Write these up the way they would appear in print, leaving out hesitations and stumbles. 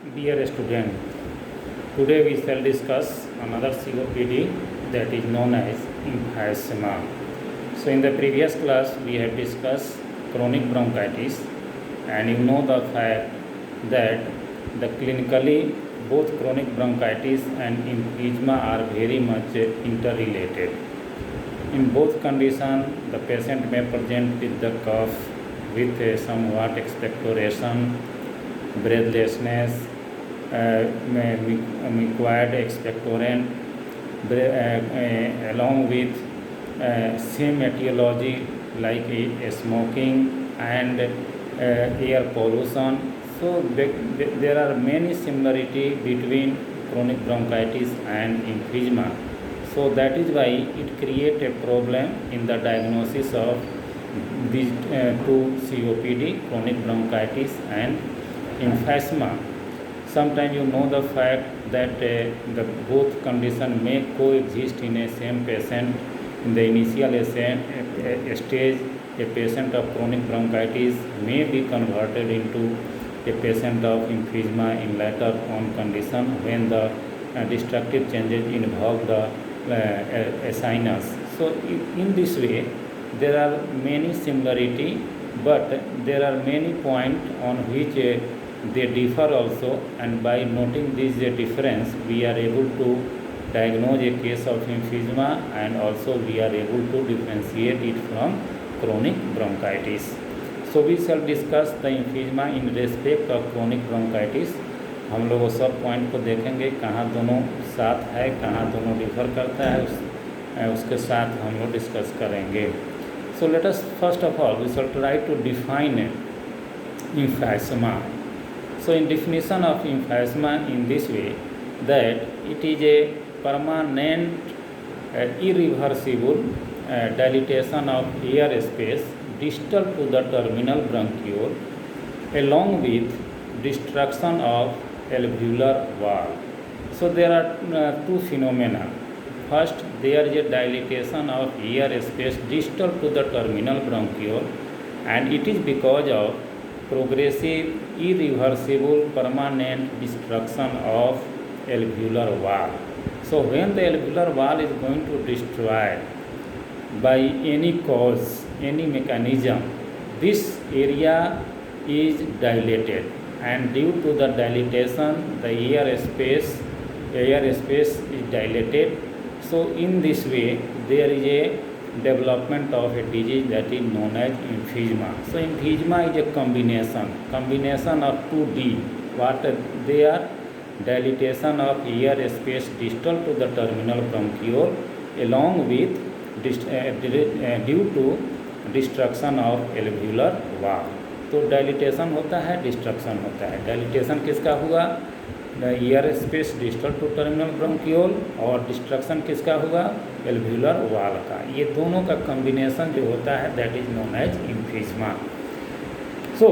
Dear student, today we shall discuss another COPD that is known as emphysema. So in the previous class we have discussed chronic bronchitis, and you know the fact that the clinically both chronic bronchitis and emphysema are very much interrelated. In both conditions, the patient may present with the cough with somewhat expectoration, breathlessness, required expectorant, along with same etiology like smoking and air pollution. So there are many similarity between chronic bronchitis and emphysema. So that is why it creates a problem in the diagnosis of these two COPD, chronic bronchitis and emphysema. Sometimes you know the fact that the both condition may coexist in a same patient. In the initial stage, a patient of chronic bronchitis may be converted into a patient of emphysema in later on condition when the destructive changes involve the sinus. So in this way, there are many similarity, but there are many points on which they differ also, and by noting this difference we are able to diagnose a case of emphysema, and also we are able to differentiate it from chronic bronchitis. So we shall discuss the emphysema in respect of chronic bronchitis. हम लोग सब point को देखेंगे, कहाँ दोनों साथ है, कहाँ दोनों डिफर करता है, उसके साथ हम लोग डिस्कस करेंगे. So let us first of all we shall try to define emphysema. So in definition of emphysema in this way, that it is a permanent irreversible dilatation of air space distal to the terminal bronchiole along with destruction of alveolar wall. So there are two phenomena. First, there is a dilatation of air space distal to the terminal bronchiole, and it is because of progressive, irreversible, permanent destruction of alveolar wall. So when the alveolar wall is going to destroy by any cause, any mechanism, this area is dilated, and due to the dilatation, the air space is dilated. So in this way, there is a development of a disease that is known as emphysema. So emphysema is a combination of two D. What they are? Dilatation of air space distal to the terminal bronchiole along with due to destruction of alveolar wall. तो dilatation होता है, destruction होता है. Dilatation किसका हुआ? Air space distal to terminal bronchiole, और destruction किसका हुआ? एल्व्यूलर वाल का. ये दोनों का कॉम्बिनेशन जो होता है that is known as emphysema. So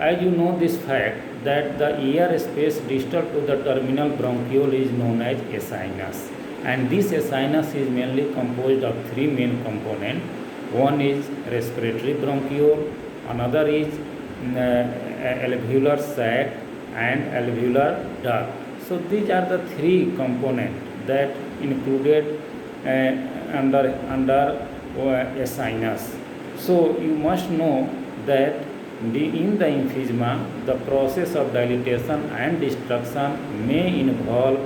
as you know this fact that the air space distal to the terminal bronchiole is known as a sinus, and this sinus is mainly composed of three main components. One is respiratory bronchiole, another is alveolar sac, and alveolar duct. So these are the three components that included under a sinus. So you must know that in the emphysema, the process of dilatation and destruction may involve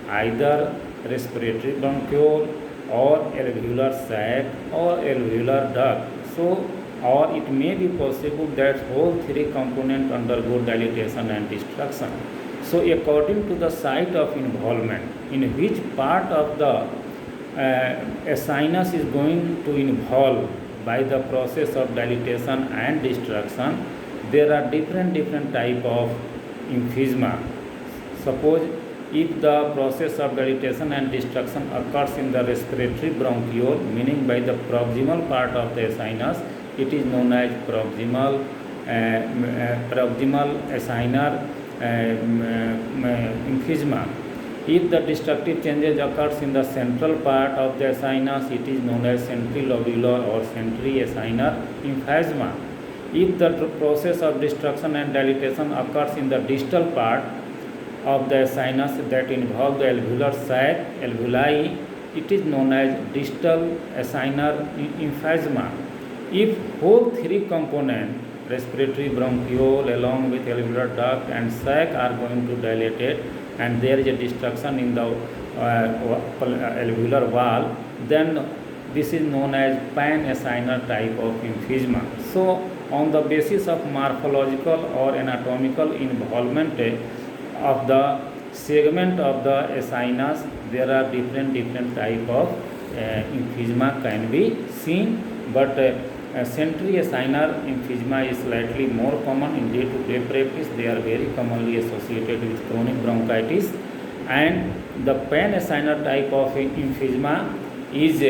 either respiratory bronchiole or alveolar sac or alveolar duct. So or it may be possible that whole three components undergo dilatation and destruction. So according to the site of involvement, in which part of the a sinus is going to involve by the process of dilatation and destruction, there are different type of emphysema. Suppose if the process of dilatation and destruction occurs in the respiratory bronchiole, meaning by the proximal part of the sinus, it is known as proximal acinar emphysema. If the destructive changes occurs in the central part of the sinus, it is known as centrilobular or centriacinar emphysema. If the process of destruction and dilatation occurs in the distal part of the sinus that involve the alveolar sac, alveoli, it is known as distal acinar emphysema. If whole three components, respiratory, bronchiole, along with alveolar duct and sac are going to dilate and there is a destruction in the alveolar wall, then this is known as pan-acinar type of emphysema. So, on the basis of morphological or anatomical involvement of the segment of the acinus, there are different type of emphysema can be seen, but centri-acinar emphysema is slightly more common in day-to-day practice. They are very commonly associated with chronic bronchitis, and the pan-acinar type of emphysema is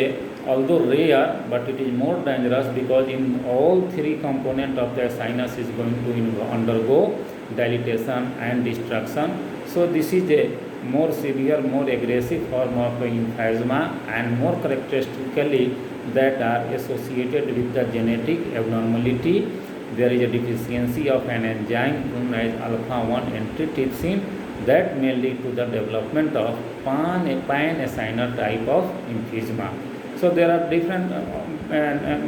although rare, but it is more dangerous because in all three components of the sinus is going to undergo dilatation and destruction. So this is a more severe, more aggressive form of emphysema, and more characteristically that are associated with the genetic abnormality. There is a deficiency of an enzyme known as alpha-1 antitrypsin that may lead to the development of pan-acinar type of emphysema. So there are different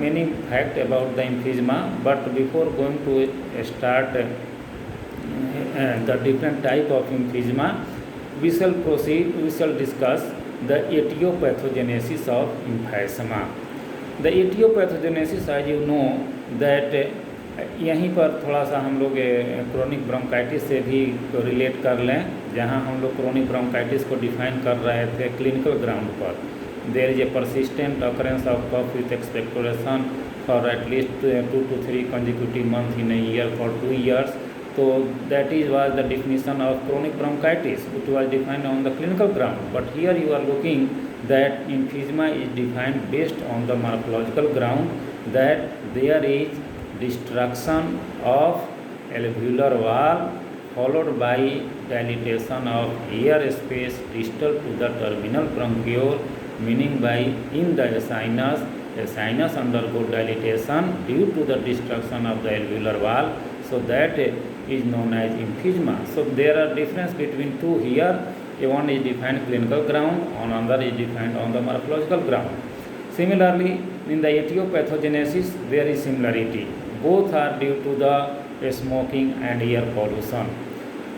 many facts about the emphysema, but before going to start the different type of emphysema, we shall discuss the etiopathogenesis of emphysema. The etiopathogenesis, as you know, that यहीं पर थोड़ा सा हम लोग chronic bronchitis से भी relate कर लें, जहां हम लोग क्रोनिक ब्रोंकाइटिस को डिफाइन कर रहे थे क्लिनिकल ग्राउंड पर. There is a persistent occurrence of cough with expectoration for at least 2 to 3 consecutive months in a year for 2 years. So that was the definition of chronic bronchitis, which was defined on the clinical ground. But here you are looking that emphysema is defined based on the morphological ground, that there is destruction of alveolar wall followed by dilatation of air space distal to the terminal bronchiole, meaning by in the sinus undergo dilatation due to the destruction of the alveolar wall. So that is known as emphysema. So there are difference between two here. One is defined clinical ground, another is defined on the morphological ground. Similarly, in the etiopathogenesis there is similarity. Both are due to the smoking and air pollution.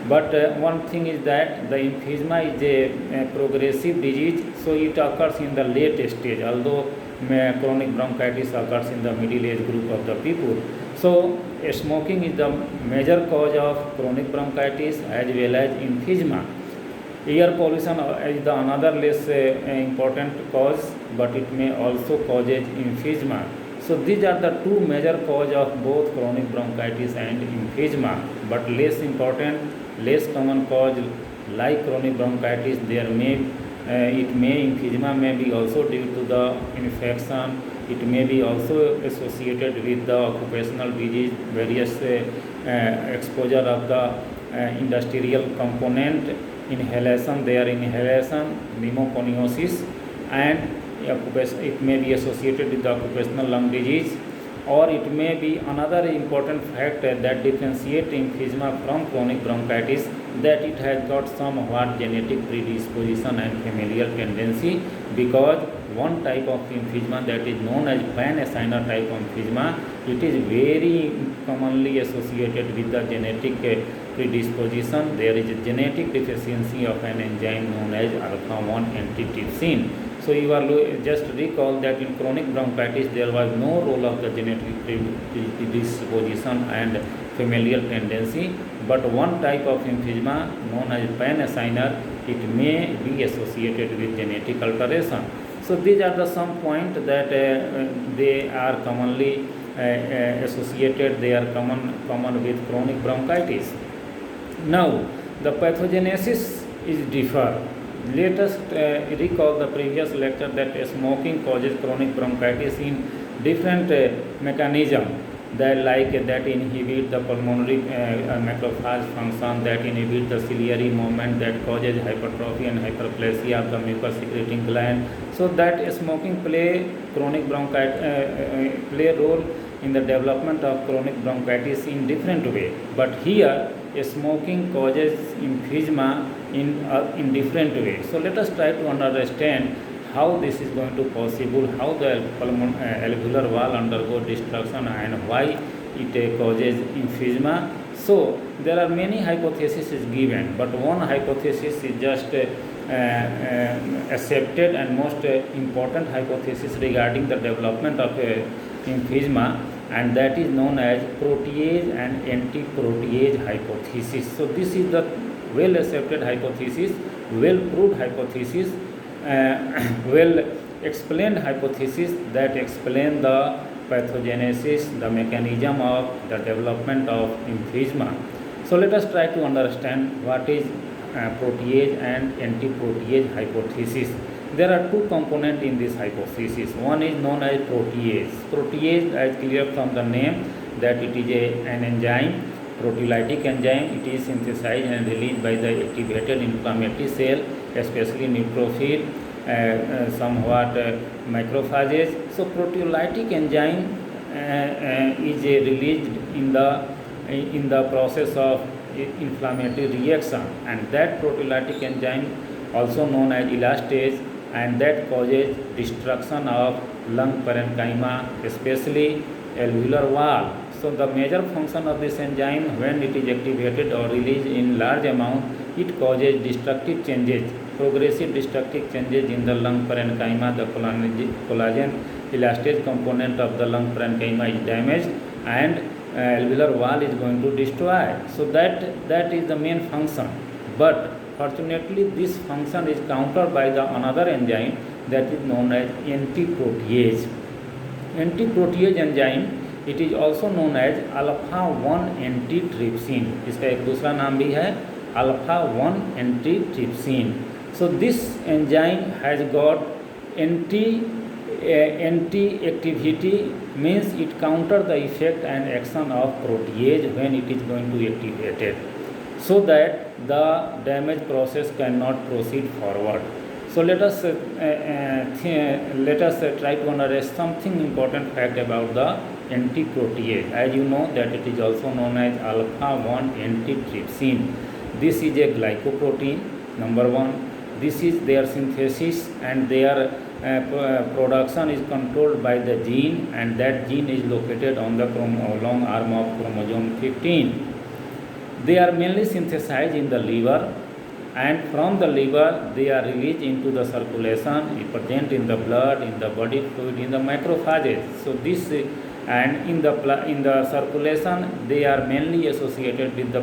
But one thing is that the emphysema is a progressive disease, so it occurs in the late stage, although chronic bronchitis occurs in the middle age group of the people. So smoking is the major cause of chronic bronchitis as well as emphysema. Air pollution is the another less important cause, but it may also cause emphysema. So these are the two major cause of both chronic bronchitis and emphysema. But less important, less common cause like chronic bronchitis, emphysema may be also due to the infection. It may be also associated with the occupational disease, various exposure of the industrial component, inhalation, pneumoconiosis, and it may be associated with the occupational lung disease, or it may be another important factor that differentiates emphysema from chronic bronchitis, that it has got somewhat genetic predisposition and familial tendency, because one type of emphysema that is known as pan-acinar type of emphysema, it is very commonly associated with the genetic predisposition. There is a genetic deficiency of an enzyme known as alpha-1 antitrypsin. So you are just recall that in chronic bronchitis there was no role of the genetic predisposition and familial tendency, but one type of emphysema known as pan-acinar, it may be associated with genetic alteration. So these are the some point that they are commonly associated, they are common with chronic bronchitis. Now the pathogenesis is differ. Let us recall the previous lecture that smoking causes chronic bronchitis in different mechanism, that inhibit the pulmonary macrophage function, that inhibit the ciliary movement, that causes hypertrophy and hyperplasia of the mucus secreting gland. So that smoking play chronic bronchitis play role in the development of chronic bronchitis in different way. But here, smoking causes emphysema in different way. So let us try to understand how this is going to possible, how the alveolar wall undergo destruction and why it causes emphysema. So there are many hypotheses is given, but one hypothesis is just accepted and most important hypothesis regarding the development of emphysema, and that is known as protease and anti-protease hypothesis. So this is the well accepted hypothesis, well proved hypothesis, well explained hypothesis that explain the pathogenesis, the mechanism of the development of emphysema. So let us try to understand what is protease and anti-protease hypothesis. There are two components in this hypothesis. One is known as protease. Protease, as clear from the name, that it is an enzyme, proteolytic enzyme. It is synthesized and released by the activated inflammatory cell, especially neutrophil, somewhat macrophages. So proteolytic enzyme is released in the process of inflammatory reaction, and that proteolytic enzyme also known as elastase, and that causes destruction of lung parenchyma, especially alveolar wall. So the major function of this enzyme, when it is activated or released in large amount, it causes destructive changes, progressive destructive changes in the lung parenchyma. The collagen elastase component of the lung parenchyma is damaged, and alveolar wall is going to destroy. So that is the main function. But fortunately, this function is countered by the another enzyme that is known as anti-protease. Anti-protease enzyme, it is also known as alpha-1 antitrypsin. इसका एक दूसरा नाम भी है alpha-1 antitrypsin. So this enzyme has got anti-activity, means it counter the effect and action of protease when it is going to be activated, so that the damage process cannot proceed forward. So let us try to understand something important fact about the anti-protease. As you know that it is also known as alpha-1 antitrypsin. This is a glycoprotein, number one. This is their synthesis, and their production is controlled by the gene, and that gene is located on the long arm of chromosome 15. They are mainly synthesized in the liver, and from the liver they are released into the circulation, present in the blood, in the body fluid, in the macrophages. So this and in the circulation they are mainly associated with the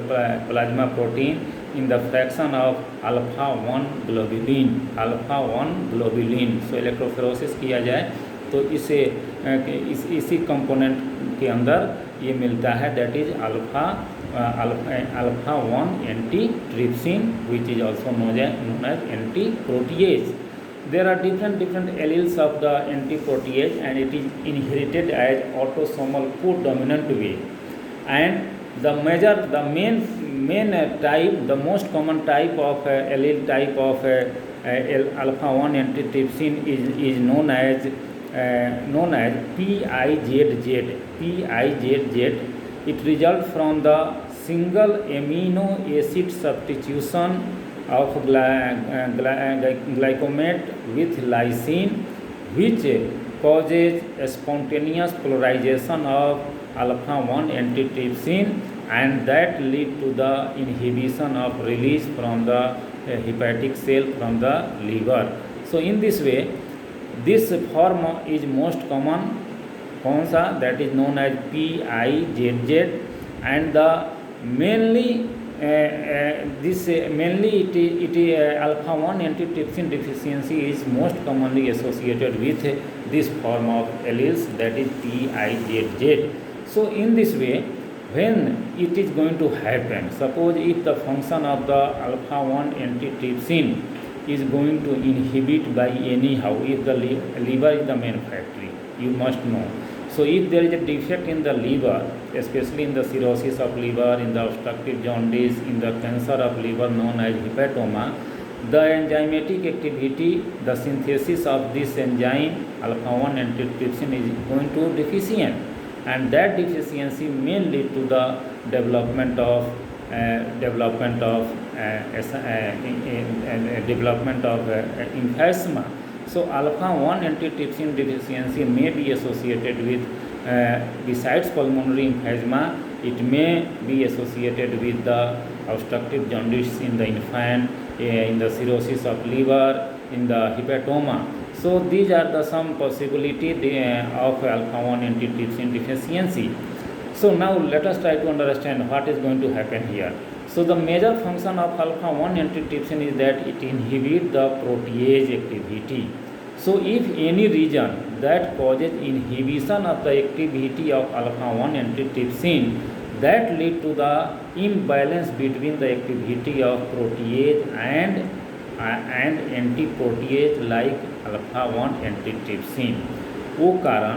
plasma protein in the fraction of alpha-1 globulin. So electrophoresis किया जाए तो इसी component के अंदर ये मिलता है, that is alpha-1 antitrypsin, which is also known as anti-protease. There are different alleles of the anti-protease, and it is inherited as autosomal codominant way. And the main type, the most common type of allele type of alpha-1 antitrypsin is known as PIZZ. It results from the single amino acid substitution of glycomate with lysine, which causes spontaneous polarization of alpha-1 antitrypsin, and that lead to the inhibition of release from the hepatic cell from the liver. So in this way, this form is most common. कौन सा? That is known as PIZZ, and the mainly alpha-1 antitrypsin deficiency is most commonly associated with this form of alleles, that is PIZZ. So in this way, when it is going to happen, suppose if the function of the alpha-1 antitrypsin is going to inhibit by anyhow, if the liver is the main factory, you must know. So if there is a defect in the liver, especially in the cirrhosis of liver, in the obstructive jaundice, in the cancer of liver known as hepatoma, the enzymatic activity, the synthesis of this enzyme alpha-1 antitrypsin is going to deficient. and that deficiency may lead to the development of emphysema. So alpha 1 antitrypsin deficiency may be associated with, besides pulmonary emphysema, it may be associated with the obstructive jaundice in the infant, in the cirrhosis of liver, in the hepatoma. So these are the some possibility of alpha 1 antitrypsin deficiency. So now let us try to understand what is going to happen here. So the major function of alpha 1 antitrypsin is that it inhibits the protease activity. So if any region that causes inhibition of the activity of alpha 1 antitrypsin, that lead to the imbalance between the activity of protease and antiprotease like alpha 1 antitrypsin, वो कारण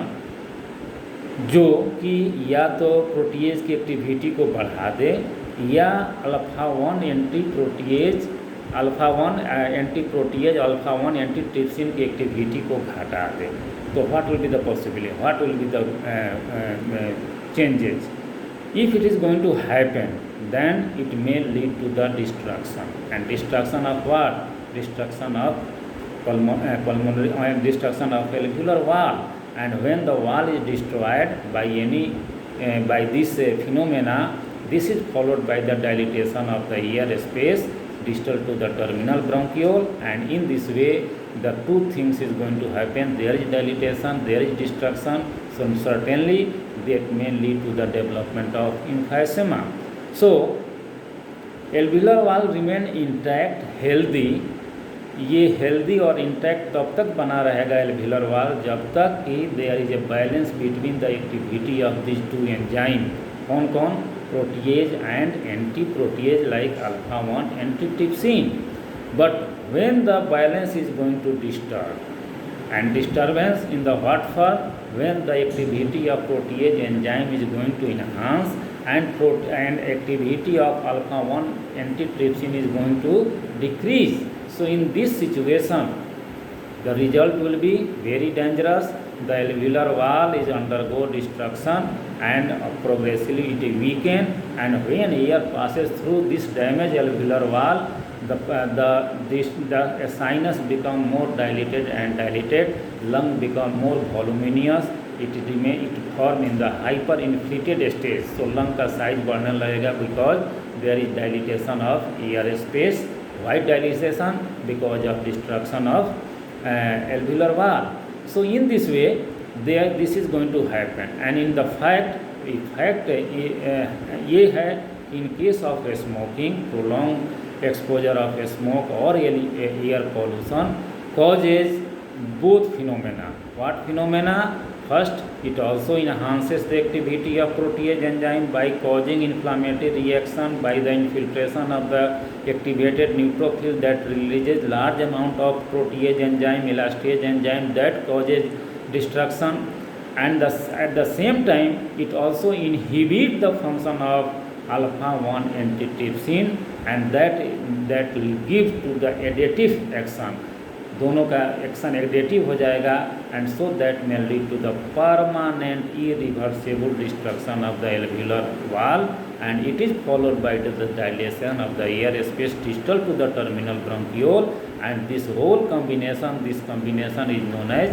जो कि या तो protease की activity को बढ़ा दे या अल्फा 1 एंटीप्रोटीएज अल्फा 1 एंटीट्रिप्सिन की एक्टिविटी को घटा दे. तो what will be the possibility, what will be the changes? If it is going to happen, then it may lead to the destruction. And destruction of what? Destruction of pulmonary, destruction of alveolar wall. And when the wall is destroyed by by this phenomena, this is followed by the dilatation of the air space distal to the terminal bronchiole, and in this way the two things is going to happen. There is dilatation, there is destruction. So certainly that may lead to the development of emphysema. So alveolar wall remain intact, healthy. ये healthy और intact तब तक बना रहेगा alveolar wall जब तक कि there is a balance between the activity of this two enzyme. कौन कौन? Protease and anti protease like alpha 1 antitrypsin. But when the balance is going to disturb and disturbance in the what for? When the activity of protease enzyme is going to enhance and activity of alpha 1 antitrypsin is going to decrease. So in this situation the result will be very dangerous. The alveolar wall is undergo destruction and progressively it weaken, and when air passes through this damaged alveolar wall, the sinus become more dilated and dilated, lung become more voluminous, it form in the hyperinflated stage. So lung का size बढ़ने लगेगा because there is dilatation of air space. Why dilatation? Because of destruction of alveolar wall. So in this way this is going to happen, and in the fact ये है in case of smoking, prolonged exposure of smoke or air pollution causes both phenomena. What phenomena? First, it also enhances the activity of protease enzyme by causing inflammatory reaction by the infiltration of the activated neutrophil that releases large amount of protease enzyme, elastase enzyme that causes destruction, and at the same time it also inhibits the function of alpha 1 antitrypsin, and that will give to the additive action. दोनों का action additive हो जाएगा, and so that may lead to the permanent irreversible destruction of the alveolar wall, and it is followed by the dilation of the air space distal to the terminal bronchiole, and this whole combination is known as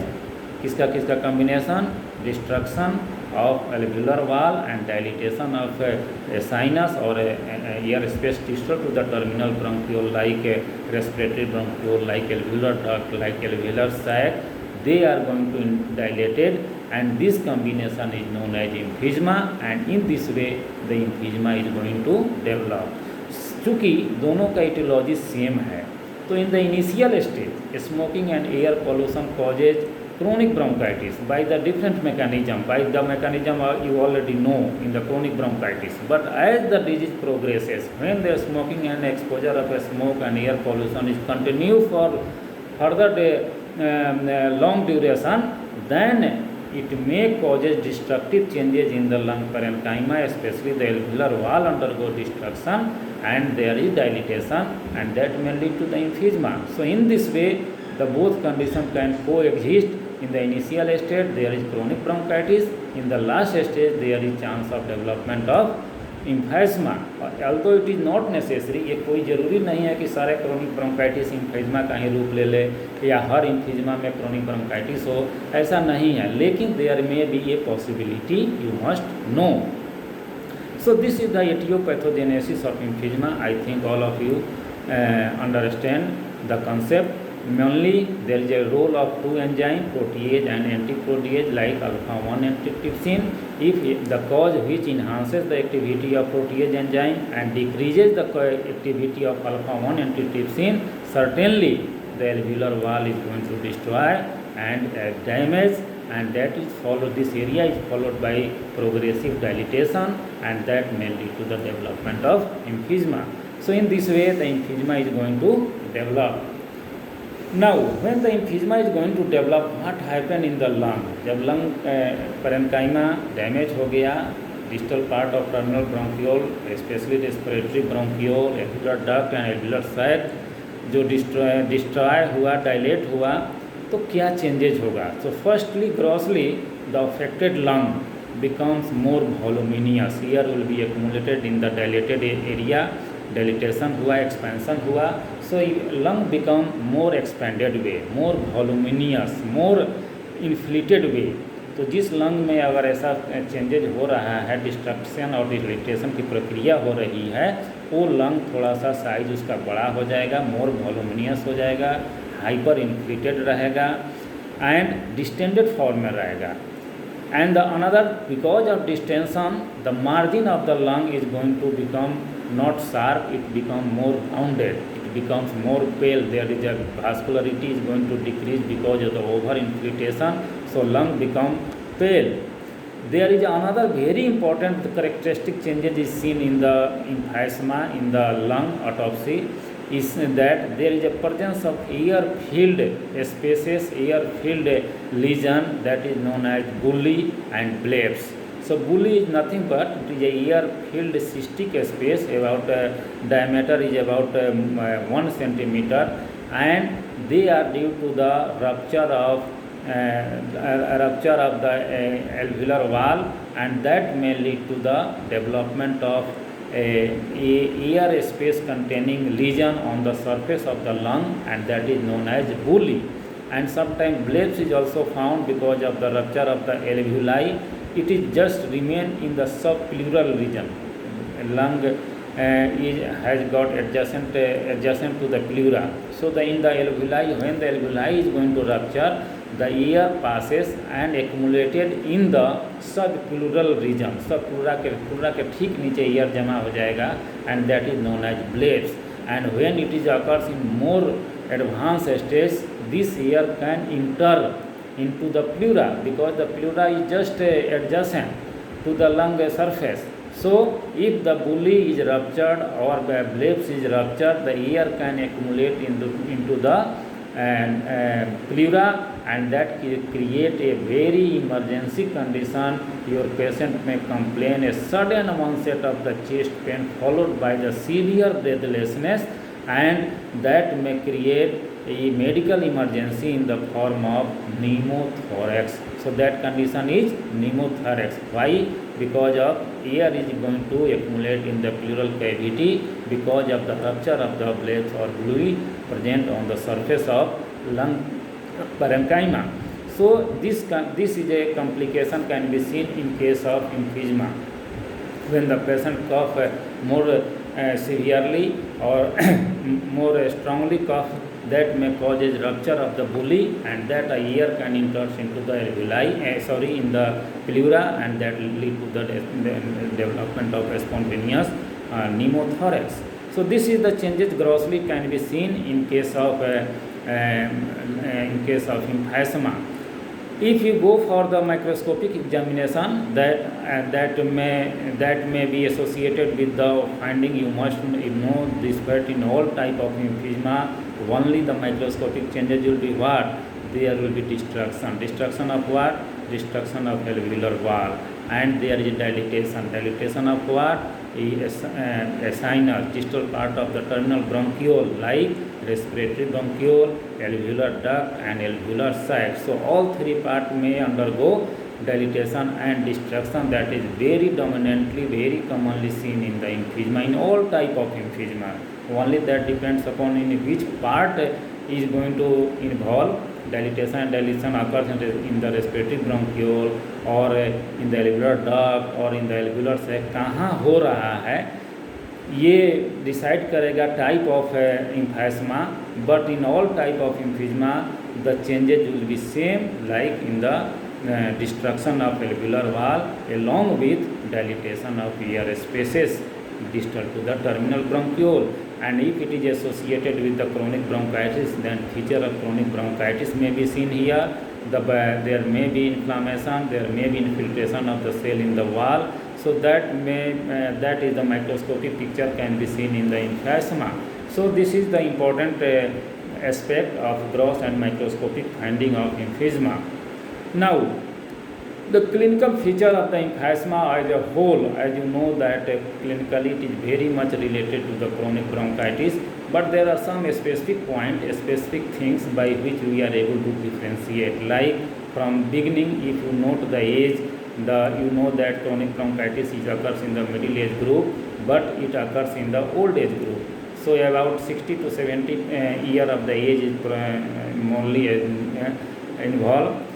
किसका combination? Destruction of alveolar wall and dilatation of a sinus or a air space distal to the terminal bronchiole like a respiratory bronchiole, like alveolar duct, like alveolar sac. They are going to dilated, and this combination is known as emphysema, and in this way the emphysema is going to develop. चूँकि दोनों का etiology same है, तो in the initial stage smoking and air pollution causes chronic bronchitis by the different mechanism. By the mechanism you already know in the chronic bronchitis. But as the disease progresses, when the smoking and exposure of smoke and air pollution is continued for further long duration, then it may causes destructive changes in the lung parenchyma, especially the alveolar wall undergo destruction, and there is dilatation, and that may lead to the emphysema. So in this way the both conditions can coexist, in the initial stage there is chronic bronchitis, in the last stage there is chance of development of इम्फेजमा. although it is not necessary, ये कोई ज़रूरी नहीं है कि सारे chronic bronchitis इम्फेजमा का ही रूप ले ले या हर इम्फेजमा में क्रोनिक ब्रोंकाइटिस हो, ऐसा नहीं है, लेकिन there may be a possibility, you must know. So this is the etiopathogenesis of emphysema. I think all of you understand the concept. Mainly there is a role of two enzymes, protease and antiprotease, like alpha-1 antitrypsin. If the cause which enhances the activity of protease enzyme and decreases the activity of alpha-1 antitrypsin, certainly the alveolar wall is going to destroy and damage, and that is followed. This area is followed by progressive dilatation, and that may lead to the development of emphysema. So in this way the emphysema is going to develop. Now when the emphysema is going to develop, what happen in the lung? जब lung parenchyma damage हो गया, distal part of terminal bronchiole, especially respiratory bronchiole, alveolar duct and alveolar sac जो destroy हुआ, dilate हुआ, तो क्या changes होगा? So firstly, grossly, the affected lung becomes more voluminous. Air will be accumulated in the dilated area. Dilatation हुआ, expansion हुआ, so lung become more expanded way, more voluminous, more inflated way. तो जिस lung में अगर ऐसा changes हो रहा है, डिस्ट्रक्शन और डिलेटेशन की प्रक्रिया हो रही है, वो लंग थोड़ा सा साइज उसका बड़ा हो जाएगा, मोर वॉल्यूमिनियस हो जाएगा, हाइपर इन्फ्लेटेड रहेगा एंड डिस्टेंडेड फॉर्म में रहेगा. And the another, because of distension, the margin of the lung is going to become not sharp, it become more rounded, it becomes more pale. There is a vascularity is going to decrease because of the over infiltration, so lung become pale. There is another very important characteristic changes is seen in the emphysema, in the lung autopsy, is that there is a presence of air-filled spaces, air-filled lesion, that is known as bullae and blebs. So bullae is nothing but it is a air-filled cystic space, about diameter is about 1 centimeter, and they are due to the rupture of the alveolar wall, and that may lead to the development of a air space containing lesion on the surface of the lung, and that is known as bullae. And sometimes blebs is also found because of the rupture of the alveoli. It is just remain in the subpleural region. Lung has got adjacent to the pleura. So in the alveoli, when the alveoli is going to rupture, the air passes and accumulated in the subpleural region. Subpleura के ठीक नीचे air जमा हो जाएगा, and that is known as blebs. And when it is occurs in more advanced stage, this air can enter into the pleura, because the pleura is just adjacent to the lung surface. So if the bullae is ruptured or the blebs is ruptured, the air can accumulate into the pleura, and that create a very emergency condition. Your patient may complain a sudden onset of the chest pain followed by the severe breathlessness, and that may create a medical emergency in the form of pneumothorax. So that condition is pneumothorax. Why? Because of air is going to accumulate in the pleural cavity because of the rupture of the blebs or bullae present on the surface of lung parenchyma. So this is a complication can be seen in case of emphysema. When the patient cough more severely or more strongly cough, that may cause a rupture of the bullae, and that air can enter into the alveoli, in the pleura, and that will lead to the development of a spontaneous pneumothorax. So this is the changes grossly can be seen in case of emphysema. If you go for the microscopic examination, that may be associated with the finding. You must know this, but in all type of emphysema, only the microscopic changes will be what? There will be destruction. Destruction of what? Destruction of alveolar wall. And there is dilatation. Dilatation of what? sinus, distal part of the terminal bronchiole like respiratory bronchiole, alveolar duct and alveolar sac. So all three parts may undergo dilatation and destruction. That is very dominantly, very commonly seen in the emphysema, in all type of emphysema. Only that depends upon in which part is going to involve dilatation, and dilatation occurs in the respiratory bronchiole or in the alveolar duct or in the alveolar sac. कहाँ हो रहा है ये decide करेगा type of emphysema, but in all type of emphysema the changes will be same like in the destruction of alveolar wall along with dilatation of air spaces distal to the terminal bronchiole. And if it is associated with the chronic bronchitis, then feature of chronic bronchitis may be seen here. There may be inflammation, there may be infiltration of the cell in the wall. So that is the microscopic picture can be seen in the emphysema. So this is the important aspect of gross and microscopic finding of emphysema. Now, the clinical feature of the emphysema as a whole, as you know that clinically it is very much related to the chronic bronchitis, but there are some specific points, specific things by which we are able to differentiate. Like from beginning, if you note the age, you know that chronic bronchitis occurs in the middle age group, but it occurs in the old age group. So about 60 to 70 year of the age is only involved.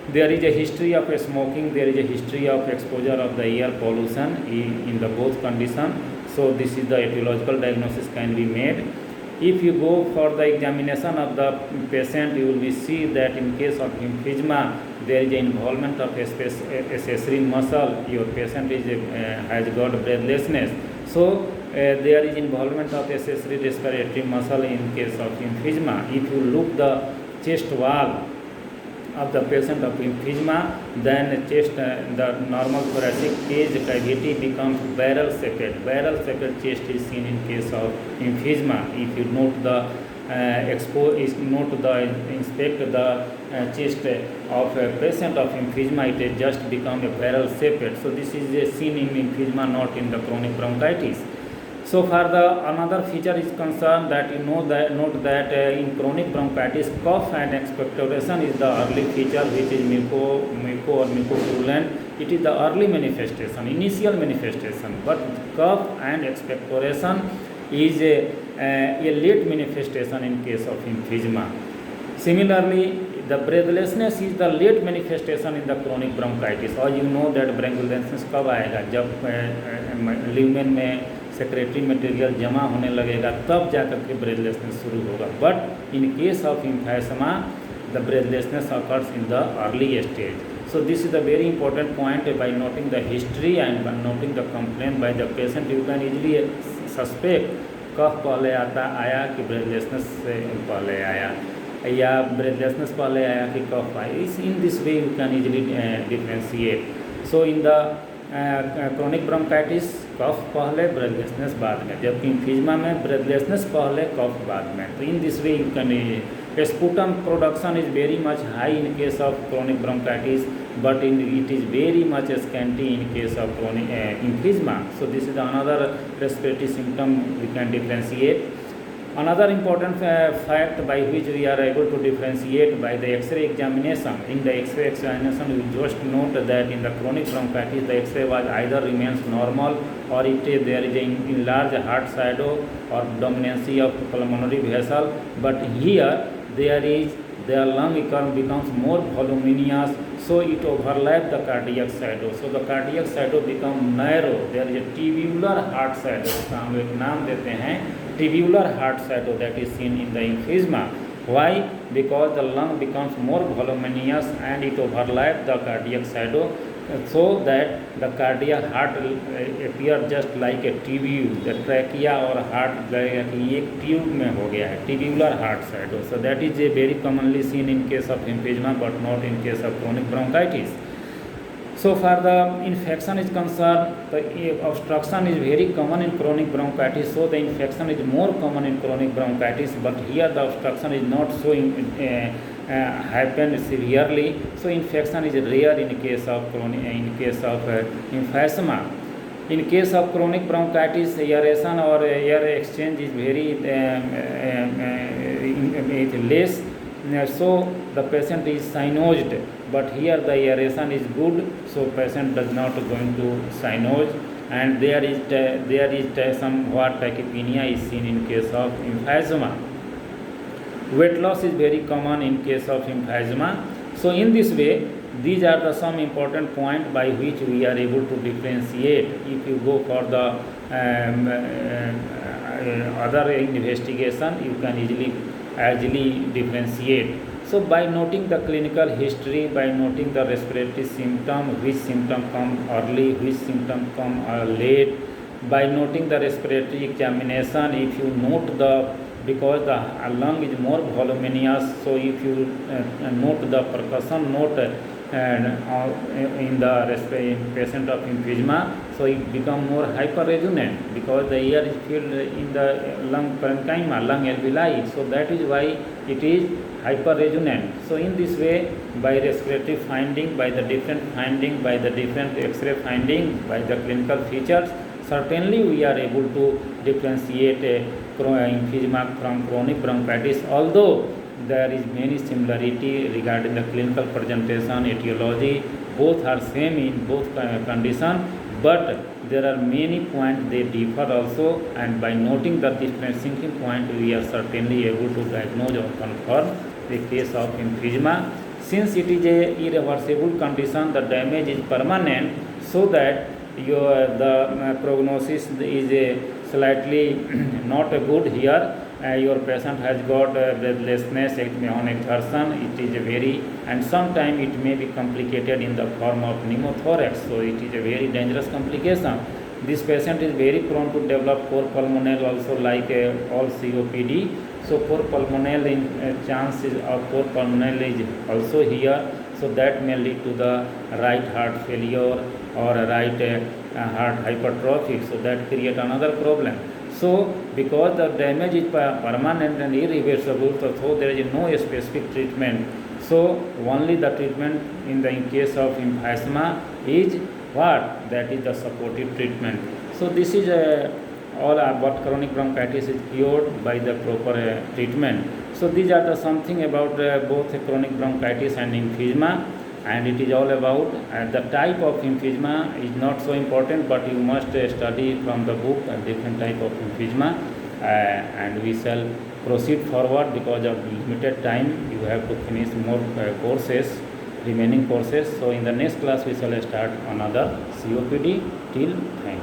There is a history of smoking, there is a history of exposure of the air pollution in the both condition. So this is the etiological diagnosis can be made. If you go for the examination of the patient, you will be see that in case of emphysema, there is an involvement of accessory muscle. Your patient has got breathlessness. So there is involvement of accessory respiratory muscle in case of emphysema. If you look the chest wall of the patient of emphysema, then the normal thoracic cage cavity becomes barrel shaped. Barrel shaped chest is seen in case of emphysema. If you note the inspect the chest of a patient of emphysema, it has just become a barrel shaped. So this is seen in emphysema, not in the chronic bronchitis. So far the another feature is concerned that you know that note that in chronic bronchitis, cough and expectoration is the early feature, which is muco or mucopurulent. It is the early manifestation, initial manifestation, but cough and expectoration is a late manifestation in case of emphysema. Similarly, the breathlessness is the late manifestation in the chronic bronchitis. और you know that breathlessness कब आएगा, जब lumen में secretary material जमा होने लगेगा, तब जाकर के ब्रेथलेसनेस शुरू होगा. But in case of emphysema, the breathlessness occurs in the early stage. So this is a very important point. By noting the history and by noting the complaint by the patient, you can easily suspect कफ पहले आया कि breathlessness पहले आया, या breathlessness पहले आया कि कफ आया. In this way you can easily differentiate. So in the chronic bronchitis, कफ पहले ब्रेथलेसनेस बाद में, जबकि emphysema में ब्रेथलेसनेस पहले कफ बाद में. तो in this way you can sputum production is very much high in case of chronic bronchitis, but it is very much scanty in case of chronic emphysema. So this is another respiratory symptom we can differentiate. Another important fact by which we are able to differentiate by the X-ray examination. In the X-ray examination, we just note that in the chronic bronchitis, the X-ray was either remains normal or there is an enlarged heart shadow or dominancy of pulmonary vessel. But here their lung becomes more voluminous, so it overlaps the cardiac shadow. So the cardiac shadow becomes narrow. There is a tubular heart shadow. हम एक नाम देते हैं tubular heart shadow that is seen in the emphysema. Why? Because the lung becomes more voluminous and it overlaps the cardiac shadow, so that the cardiac heart appear just like a tubule. The trachea or heart ये एक tube में हो गया है, tubular heart shadow. So that is a very commonly seen in case of emphysema, but not in case of chronic bronchitis. So far the infection is concerned, the obstruction is very common in chronic bronchitis, so the infection is more common in chronic bronchitis, but here the obstruction is not so happen severely, so infection is rare in case of emphysema. In case of chronic bronchitis, aeration or air exchange is very less, so the patient is cyanozed. But here the aeration is good, so patient does not going to cyanoze, and there is somewhat tachypnea is seen in case of emphysema. Weight loss is very common in case of emphysema. So in this way, these are the some important point by which we are able to differentiate. If you go for the other investigation, you can easily differentiate. So by noting the clinical history, by noting the respiratory symptom, which symptom come early, which symptom come late, by noting the respiratory examination, if you note because the lung is more voluminous, so if you note the percussion note in the patient of emphysema, so it become more hyperresonant because the air is filled in the lung parenchyma, lung alveoli, so that is why it is hyperresonant. So in this way, by respiratory finding, by the different finding, by the different X-ray finding, by the clinical features, certainly we are able to differentiate emphysema from chronic bronchitis, although there is many similarity regarding the clinical presentation, etiology, both are same in both condition, but there are many points they differ also, and by noting the differentiating point, we are certainly able to diagnose or confirm the case of emphysema. Since it is a irreversible condition, the damage is permanent, so that the prognosis is slightly not good here. Your patient has got breathlessness on exertion, it is a very, and sometimes it may be complicated in the form of pneumothorax, so it is a very dangerous complication. This patient is very prone to develop cor pulmonale also, like all COPD. So cor pulmonale chances of cor pulmonale is also here, so that may lead to the right heart failure or right heart hypertrophy, so that create another problem. So because the damage is permanent and irreversible, so there is no specific treatment. So only the treatment in case of emphysema is what? That is the supportive treatment. So this is all about chronic bronchitis is cured by the proper treatment. So these are the something about both chronic bronchitis and emphysema, and it is all about the type of emphysema is not so important, but you must study from the book a different type of emphysema, and we shall proceed forward because of limited time. You have to finish more remaining courses. So in the next class we shall start another COPD. Till time.